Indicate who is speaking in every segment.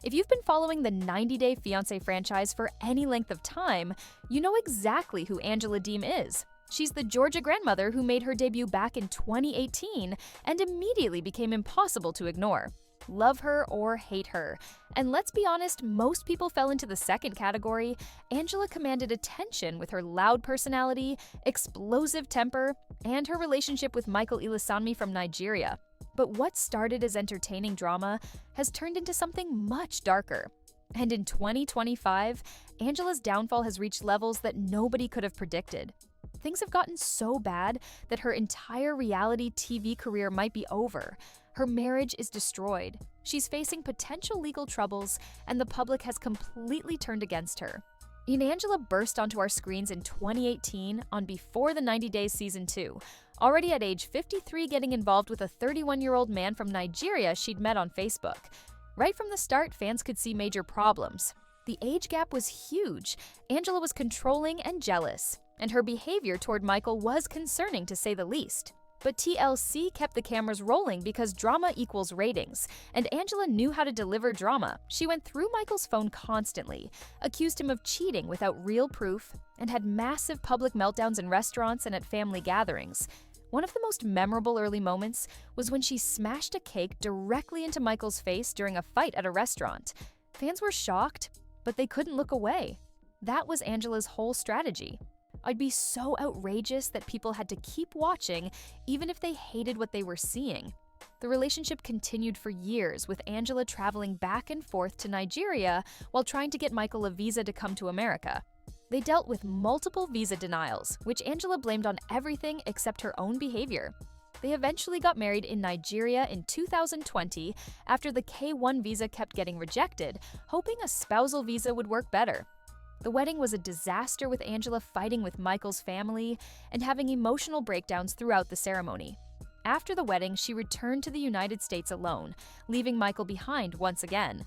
Speaker 1: If you've been following the 90-Day Fiancé franchise for any length of time, you know exactly who Angela Deem is. She's the Georgia grandmother who made her debut back in 2018 and immediately became impossible to ignore. Love her or hate her. And let's be honest, most people fell into the second category. Angela commanded attention with her loud personality, explosive temper, and her relationship with Michael Ilesanmi from Nigeria. But what started as entertaining drama has turned into something much darker. And in 2025, Angela's downfall has reached levels that nobody could have predicted. Things have gotten so bad that her entire reality TV career might be over. Her marriage is destroyed. She's facing potential legal troubles, and the public has completely turned against her. Angela burst onto our screens in 2018 on Before the 90 Days Season 2, already at age 53 getting involved with a 31-year-old man from Nigeria she'd met on Facebook. Right from the start, fans could see major problems. The age gap was huge. Angela was controlling and jealous, and her behavior toward Michael was concerning to say the least. But TLC kept the cameras rolling because drama equals ratings, and Angela knew how to deliver drama. She went through Michael's phone constantly, accused him of cheating without real proof, and had massive public meltdowns in restaurants and at family gatherings. One of the most memorable early moments was when she smashed a cake directly into Michael's face during a fight at a restaurant. Fans were shocked, but they couldn't look away. That was Angela's whole strategy. I'd be so outrageous that people had to keep watching even if they hated what they were seeing. The relationship continued for years, with Angela traveling back and forth to Nigeria while trying to get Michael a visa to come to America. They dealt with multiple visa denials, which Angela blamed on everything except her own behavior. They eventually got married in Nigeria in 2020 after the K-1 visa kept getting rejected, hoping a spousal visa would work better. The wedding was a disaster, with Angela fighting with Michael's family and having emotional breakdowns throughout the ceremony. After the wedding, she returned to the United States alone, leaving Michael behind once again.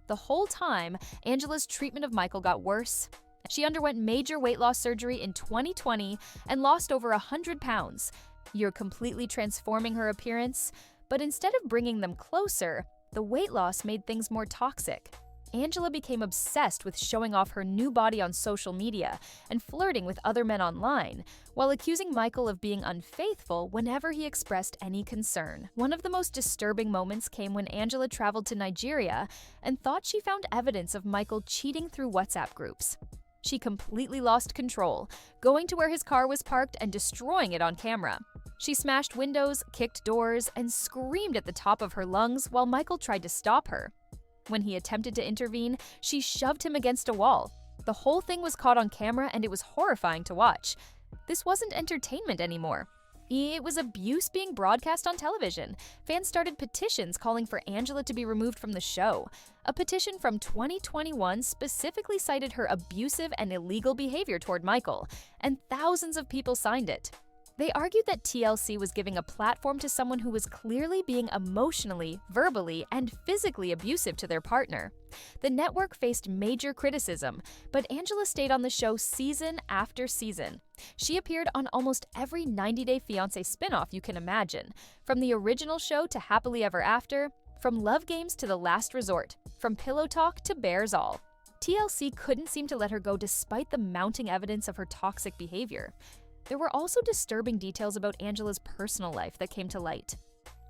Speaker 1: The whole time, Angela's treatment of Michael got worse. She underwent major weight loss surgery in 2020 and lost over 100 pounds. You're completely transforming her appearance, but instead of bringing them closer, the weight loss made things more toxic. Angela became obsessed with showing off her new body on social media and flirting with other men online, while accusing Michael of being unfaithful whenever he expressed any concern. One of the most disturbing moments came when Angela traveled to Nigeria and thought she found evidence of Michael cheating through WhatsApp groups. She completely lost control, going to where his car was parked and destroying it on camera. She smashed windows, kicked doors, and screamed at the top of her lungs while Michael tried to stop her. When he attempted to intervene, she shoved him against a wall. The whole thing was caught on camera, and it was horrifying to watch. This wasn't entertainment anymore. It was abuse being broadcast on television. Fans started petitions calling for Angela to be removed from the show. A petition from 2021 specifically cited her abusive and illegal behavior toward Michael, and thousands of people signed it. They argued that TLC was giving a platform to someone who was clearly being emotionally, verbally, and physically abusive to their partner. The network faced major criticism, but Angela stayed on the show season after season. She appeared on almost every 90 Day Fiancé spinoff you can imagine, from the original show to Happily Ever After, from Love Games to The Last Resort, from Pillow Talk to Bears All. TLC couldn't seem to let her go despite the mounting evidence of her toxic behavior. There were also disturbing details about Angela's personal life that came to light.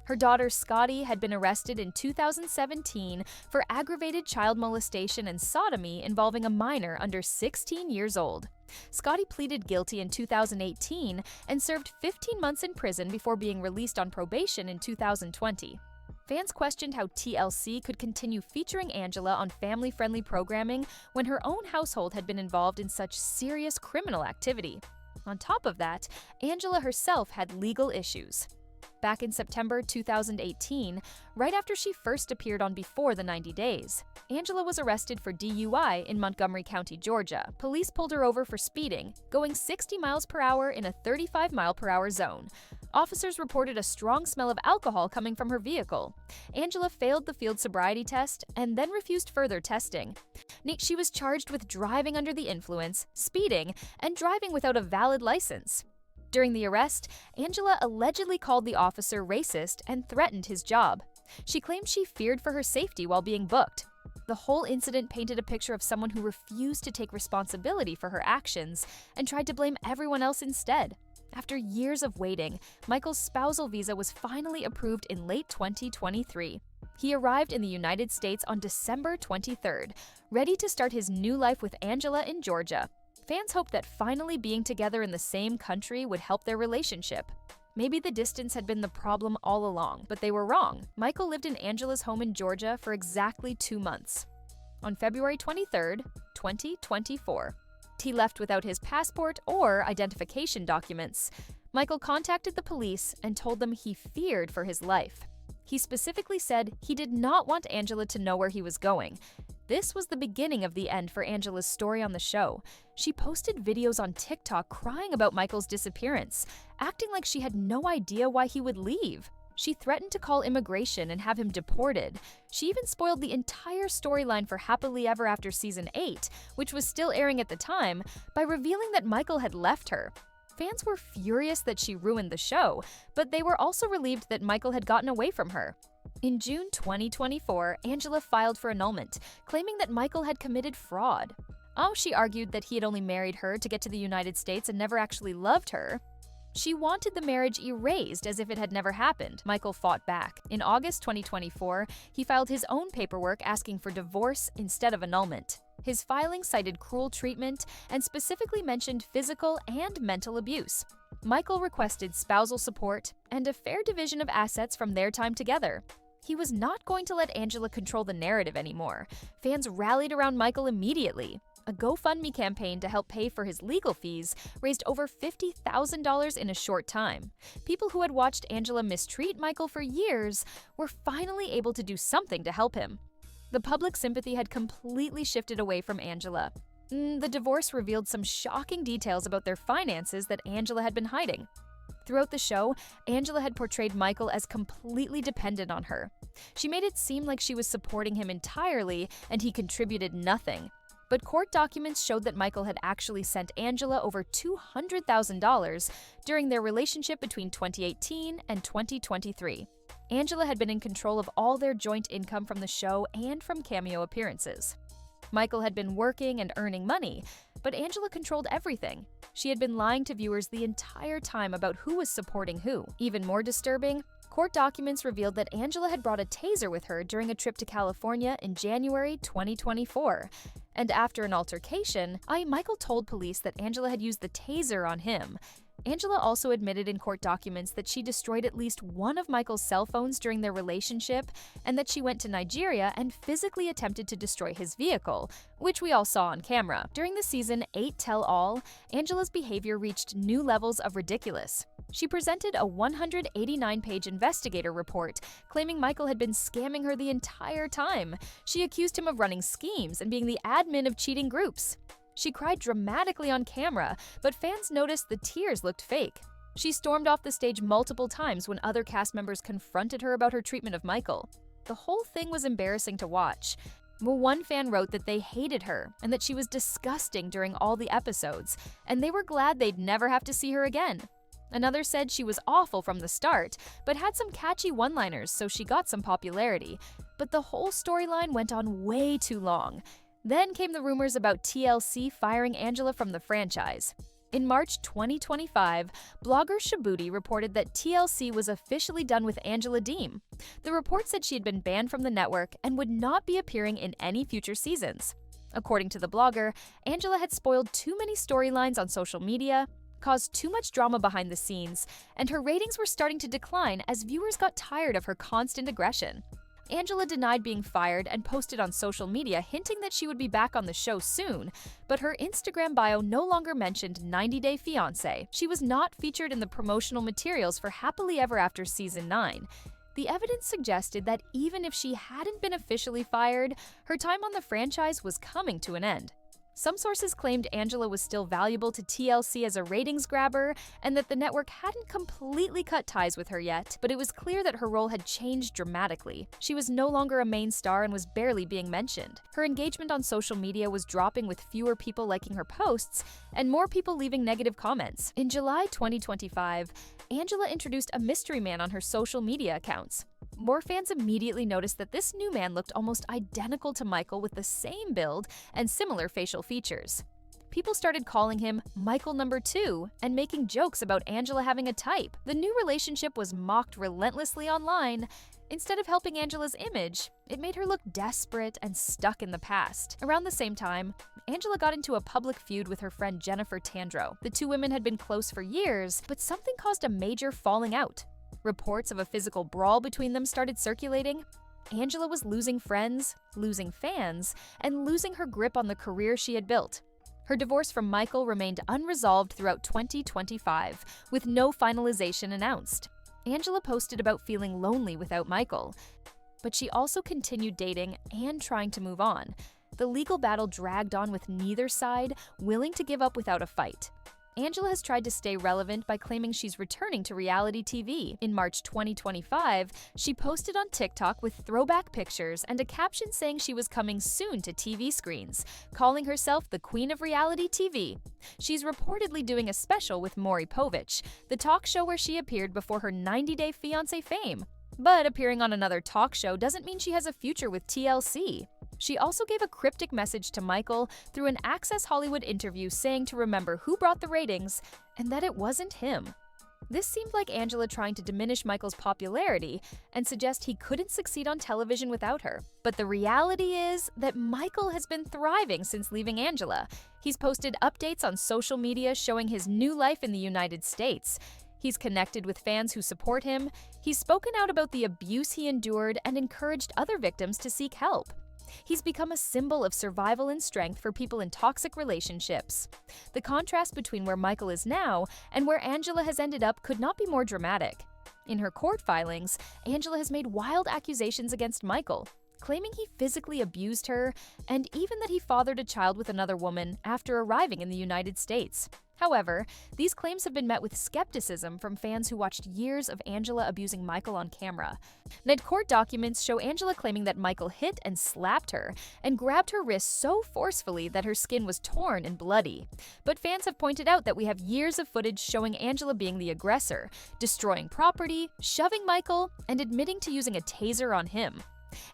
Speaker 1: Her daughter Scotty had been arrested in 2017 for aggravated child molestation and sodomy involving a minor under 16 years old. Scotty pleaded guilty in 2018 and served 15 months in prison before being released on probation in 2020. Fans questioned how TLC could continue featuring Angela on family-friendly programming when her own household had been involved in such serious criminal activity. On top of that, Angela herself had legal issues. Back in September 2018, right after she first appeared on Before the 90 Days, Angela was arrested for DUI in Montgomery County, Georgia. Police pulled her over for speeding, going 60 miles per hour in a 35-mile-per-hour zone. Officers reported a strong smell of alcohol coming from her vehicle. Angela failed the field sobriety test and then refused further testing. She was charged with driving under the influence, speeding, and driving without a valid license. During the arrest, Angela allegedly called the officer racist and threatened his job. She claimed she feared for her safety while being booked. The whole incident painted a picture of someone who refused to take responsibility for her actions and tried to blame everyone else instead. After years of waiting, Michael's spousal visa was finally approved in late 2023. He arrived in the United States on December 23rd, ready to start his new life with Angela in Georgia. Fans hoped that finally being together in the same country would help their relationship. Maybe the distance had been the problem all along, but they were wrong. Michael lived in Angela's home in Georgia for exactly 2 months. On February 23rd, 2024, he left without his passport or identification documents. Michael contacted the police and told them he feared for his life. He specifically said he did not want Angela to know where he was going. This was the beginning of the end for Angela's story on the show. She posted videos on TikTok crying about Michael's disappearance, acting like she had no idea why he would leave. She threatened to call immigration and have him deported. She even spoiled the entire storyline for Happily Ever After Season 8, which was still airing at the time, by revealing that Michael had left her. Fans were furious that she ruined the show, but they were also relieved that Michael had gotten away from her. In June 2024, Angela filed for annulment, claiming that Michael had committed fraud. She argued that he had only married her to get to the United States and never actually loved her. She wanted the marriage erased as if it had never happened. Michael fought back. In August 2024, he filed his own paperwork asking for divorce instead of annulment. His filing cited cruel treatment and specifically mentioned physical and mental abuse. Michael requested spousal support and a fair division of assets from their time together. He was not going to let Angela control the narrative anymore. Fans rallied around Michael immediately. A GoFundMe campaign to help pay for his legal fees raised over $50,000 in a short time. People who had watched Angela mistreat Michael for years were finally able to do something to help him. The public sympathy had completely shifted away from Angela. The divorce revealed some shocking details about their finances that Angela had been hiding. Throughout the show, Angela had portrayed Michael as completely dependent on her. She made it seem like she was supporting him entirely and he contributed nothing. But court documents showed that Michael had actually sent Angela over $200,000 during their relationship between 2018 and 2023. Angela had been in control of all their joint income from the show and from cameo appearances. Michael had been working and earning money, but Angela controlled everything. She had been lying to viewers the entire time about who was supporting who. Even more disturbing, court documents revealed that Angela had brought a taser with her during a trip to California in January 2024. And after an altercation, Michael told police that Angela had used the taser on him. Angela also admitted in court documents that she destroyed at least one of Michael's cell phones during their relationship and that she went to Nigeria and physically attempted to destroy his vehicle, which we all saw on camera. During the season 8 Tell All, Angela's behavior reached new levels of ridiculous. She presented a 189-page investigator report claiming Michael had been scamming her the entire time. She accused him of running schemes and being the admin of cheating groups. She cried dramatically on camera, but fans noticed the tears looked fake. She stormed off the stage multiple times when other cast members confronted her about her treatment of Michael. The whole thing was embarrassing to watch. One fan wrote that they hated her and that she was disgusting during all the episodes, and they were glad they'd never have to see her again. Another said she was awful from the start, but had some catchy one-liners, so she got some popularity. But the whole storyline went on way too long. Then came the rumors about TLC firing Angela from the franchise. In March 2025, blogger Shabuti reported that TLC was officially done with Angela Deem. The report said she had been banned from the network and would not be appearing in any future seasons. According to the blogger, Angela had spoiled too many storylines on social media, caused too much drama behind the scenes, and her ratings were starting to decline as viewers got tired of her constant aggression. Angela denied being fired and posted on social media hinting that she would be back on the show soon, but her Instagram bio no longer mentioned 90 Day Fiancé. She was not featured in the promotional materials for Happily Ever After Season 9. The evidence suggested that even if she hadn't been officially fired, her time on the franchise was coming to an end. Some sources claimed Angela was still valuable to TLC as a ratings grabber and that the network hadn't completely cut ties with her yet, but it was clear that her role had changed dramatically. She was no longer a main star and was barely being mentioned. Her engagement on social media was dropping with fewer people liking her posts and more people leaving negative comments. In July 2025, Angela introduced a mystery man on her social media accounts. More fans immediately noticed that this new man looked almost identical to Michael with the same build and similar facial features. People started calling him Michael number 2 and making jokes about Angela having a type. The new relationship was mocked relentlessly online. Instead of helping Angela's image, it made her look desperate and stuck in the past. Around the same time, Angela got into a public feud with her friend Jennifer Tandro. The two women had been close for years, but something caused a major falling out. Reports of a physical brawl between them started circulating. Angela was losing friends, losing fans, and losing her grip on the career she had built. Her divorce from Michael remained unresolved throughout 2025, with no finalization announced. Angela posted about feeling lonely without Michael, but she also continued dating and trying to move on. The legal battle dragged on with neither side willing to give up without a fight. Angela has tried to stay relevant by claiming she's returning to reality TV. In March 2025, she posted on TikTok with throwback pictures and a caption saying she was coming soon to TV screens, calling herself the Queen of Reality TV. She's reportedly doing a special with Maury Povich, the talk show where she appeared before her 90-day Fiancé fame. But appearing on another talk show doesn't mean she has a future with TLC. She also gave a cryptic message to Michael through an Access Hollywood interview saying to remember who brought the ratings and that it wasn't him. This seemed like Angela trying to diminish Michael's popularity and suggest he couldn't succeed on television without her. But the reality is that Michael has been thriving since leaving Angela. He's posted updates on social media showing his new life in the United States. He's connected with fans who support him. He's spoken out about the abuse he endured and encouraged other victims to seek help. He's become a symbol of survival and strength for people in toxic relationships. The contrast between where Michael is now and where Angela has ended up could not be more dramatic. In her court filings, Angela has made wild accusations against Michael, claiming he physically abused her and even that he fathered a child with another woman after arriving in the United States. However, these claims have been met with skepticism from fans who watched years of Angela abusing Michael on camera. Court documents show Angela claiming that Michael hit and slapped her and grabbed her wrist so forcefully that her skin was torn and bloody. But fans have pointed out that we have years of footage showing Angela being the aggressor, destroying property, shoving Michael, and admitting to using a taser on him.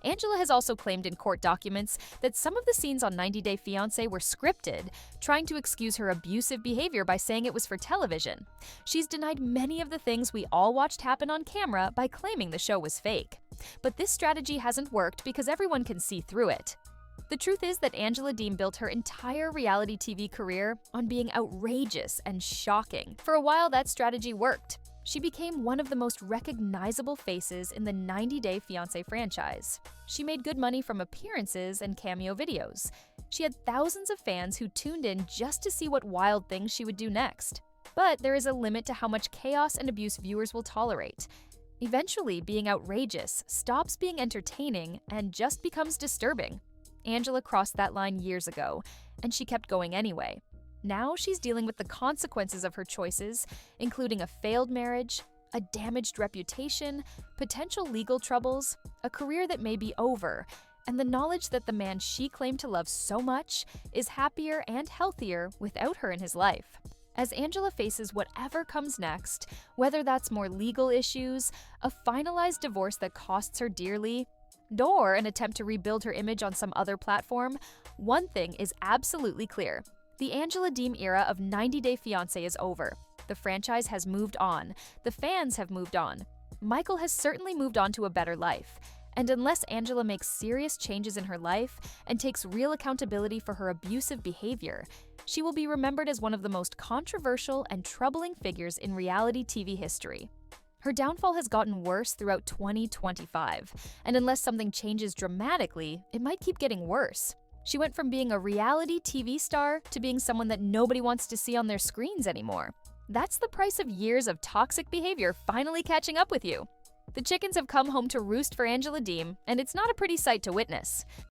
Speaker 1: Angela has also claimed in court documents that some of the scenes on 90 Day Fiancé were scripted, trying to excuse her abusive behavior by saying it was for television. She's denied many of the things we all watched happen on camera by claiming the show was fake. But this strategy hasn't worked because everyone can see through it. The truth is that Angela Deem built her entire reality TV career on being outrageous and shocking. For a while, that strategy worked. She became one of the most recognizable faces in the 90 Day Fiancé franchise. She made good money from appearances and cameo videos. She had thousands of fans who tuned in just to see what wild things she would do next. But there is a limit to how much chaos and abuse viewers will tolerate. Eventually, being outrageous stops being entertaining and just becomes disturbing. Angela crossed that line years ago, and she kept going anyway. Now she's dealing with the consequences of her choices, including a failed marriage, a damaged reputation, potential legal troubles, a career that may be over, and the knowledge that the man she claimed to love so much is happier and healthier without her in his life. As Angela faces whatever comes next, whether that's more legal issues, a finalized divorce that costs her dearly, or an attempt to rebuild her image on some other platform, one thing is absolutely clear. The Angela Deem era of 90 Day Fiancé is over. The franchise has moved on. The fans have moved on. Michael has certainly moved on to a better life. And unless Angela makes serious changes in her life and takes real accountability for her abusive behavior, she will be remembered as one of the most controversial and troubling figures in reality TV history. Her downfall has gotten worse throughout 2025, and unless something changes dramatically, it might keep getting worse. She went from being a reality TV star to being someone that nobody wants to see on their screens anymore. That's the price of years of toxic behavior finally catching up with you. The chickens have come home to roost for Angela Deem, and it's not a pretty sight to witness.